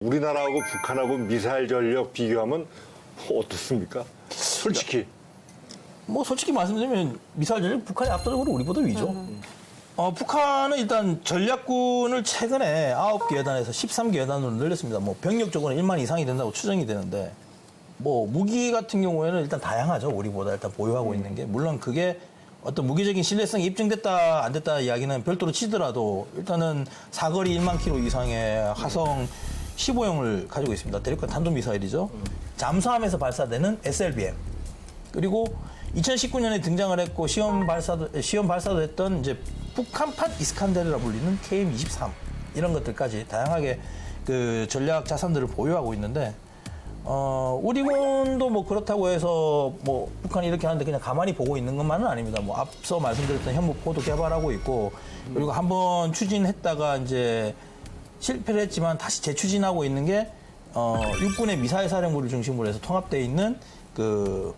우리나라하고 북한하고 미사일 전력 비교하면 어떻습니까? 솔직히. 뭐 솔직히 말씀드리면 미사일 전력 북한이 압도적으로 우리보다 위죠. 북한은 일단 전략군을 최근에 9개 여단에서 13개 여단으로 늘렸습니다. 뭐 병력적으로는 1만 이상이 된다고 추정이 되는데 뭐 무기 같은 경우에는 일단 다양하죠. 우리보다 일단 보유하고 있는 게. 물론 그게 어떤 무기적인 신뢰성이 입증됐다 안 됐다 이야기는 별도로 치더라도 일단은 사거리 1만 킬로 이상의 화성 15형을 가지고 있습니다. 대륙간 탄도미사일이죠. 잠수함에서 발사되는 SLBM. 그리고 2019년에 등장을 했고 시험 발사도 했던 이제 북한판 이스칸데르라 불리는 KM-23 이런 것들까지 다양하게 그 전략 자산들을 보유하고 있는데 우리군도 뭐 그렇다고 해서 뭐 북한이 이렇게 하는데 그냥 가만히 보고 있는 것만은 아닙니다. 뭐 앞서 말씀드렸던 현무포도 개발하고 있고 그리고 한번 추진했다가 이제 실패를 했지만 다시 재추진하고 있는 게 육군의 미사일 사령부를 중심으로 해서 통합되어 있는 그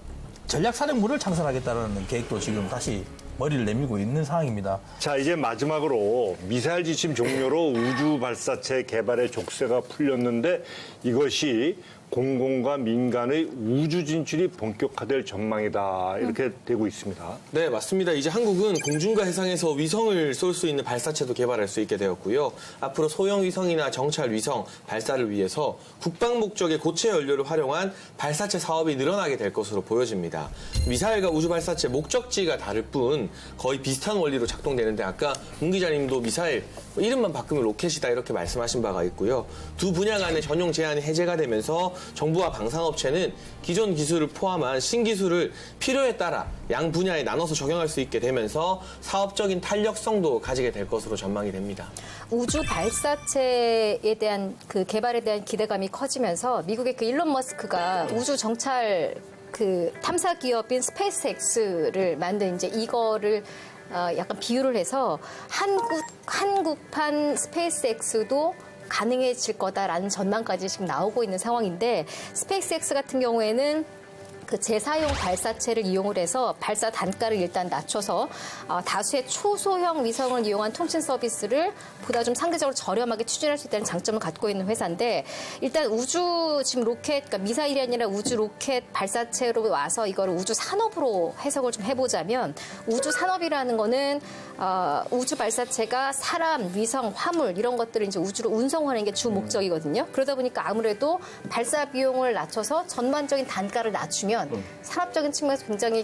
전략 사령부를 창설하겠다는 계획도 지금 다시 머리를 내밀고 있는 상황입니다. 자, 이제 마지막으로 미사일 지침 종료로 우주 발사체 개발의 족쇄가 풀렸는데 이것이 공공과 민간의 우주 진출이 본격화될 전망이다. 이렇게 되고 있습니다. 네, 맞습니다. 이제 한국은 공중과 해상에서 위성을 쏠 수 있는 발사체도 개발할 수 있게 되었고요. 앞으로 소형 위성이나 정찰 위성 발사를 위해서 국방 목적의 고체 연료를 활용한 발사체 사업이 늘어나게 될 것으로 보여집니다. 미사일과 우주 발사체 목적지가 다를 뿐 거의 비슷한 원리로 작동되는데 아까 문 기자님도 미사일 이름만 바꾸면 로켓이다 이렇게 말씀하신 바가 있고요. 두 분야 간의 전용 제한이 해제가 되면서 정부와 방산업체는 기존 기술을 포함한 신기술을 필요에 따라 양 분야에 나눠서 적용할 수 있게 되면서 사업적인 탄력성도 가지게 될 것으로 전망이 됩니다. 우주 발사체에 대한 그 개발에 대한 기대감이 커지면서 미국의 그 일론 머스크가 우주 정찰 그 탐사 기업인 스페이스X를 만든 이제 이거를 약간 비유를 해서 한국판 스페이스X도 가능해질 거다라는 전망까지 지금 나오고 있는 상황인데 스페이스X 같은 경우에는 그 재사용 발사체를 이용을 해서 발사 단가를 일단 낮춰서 다수의 초소형 위성을 이용한 통신 서비스를 보다 좀 상대적으로 저렴하게 추진할 수 있다는 장점을 갖고 있는 회사인데 일단 우주 지금 로켓, 그러니까 미사일이 아니라 우주 로켓 발사체로 와서 이거를 우주 산업으로 해석을 좀 해보자면 우주 산업이라는 거는 우주 발사체가 사람, 위성, 화물 이런 것들을 이제 우주로 운송하는 게 주 목적이거든요. 그러다 보니까 아무래도 발사 비용을 낮춰서 전반적인 단가를 낮추면 산업적인 측면에서 굉장히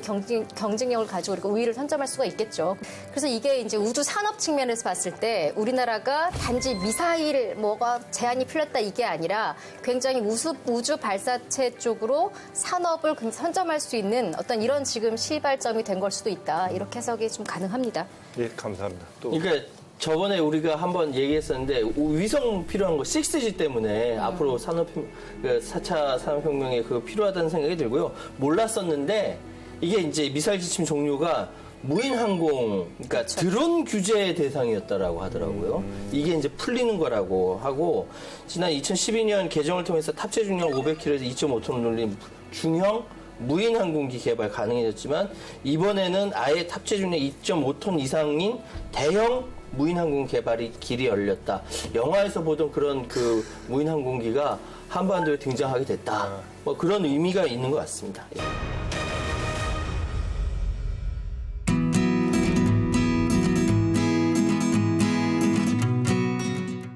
경쟁력을 가지고 그리고 우위를 선점할 수가 있겠죠. 그래서 이게 이제 우주 산업 측면에서 봤을 때 우리나라가 단지 미사일 뭐가 제한이 풀렸다 이게 아니라 굉장히 우주 발사체 쪽으로 산업을 선점할 수 있는 어떤 이런 지금 시발점이 된 걸 수도 있다. 이렇게 해석이 좀 가능합니다. 예, 감사합니다. 또. 그러니까 저번에 우리가 한번 얘기했었는데 위성 필요한 거 6G 때문에 앞으로 4차 산업혁명에 그거 필요하다는 생각이 들고요. 몰랐었는데 이게 이제 미사일 지침 종료가 무인항공, 그러니까 드론 규제 대상이었다라고 하더라고요. 이게 이제 풀리는 거라고 하고 지난 2012년 개정을 통해서 탑재 중량 500kg에서 2.5톤을 늘린 중형 무인 항공기 개발 가능해졌지만 이번에는 아예 탑재 중량 2.5톤 이상인 대형 무인 항공 개발이 길이 열렸다. 영화에서 보던 그런 그 무인 항공기가 한반도에 등장하게 됐다. 뭐 그런 의미가 있는 것 같습니다. 예.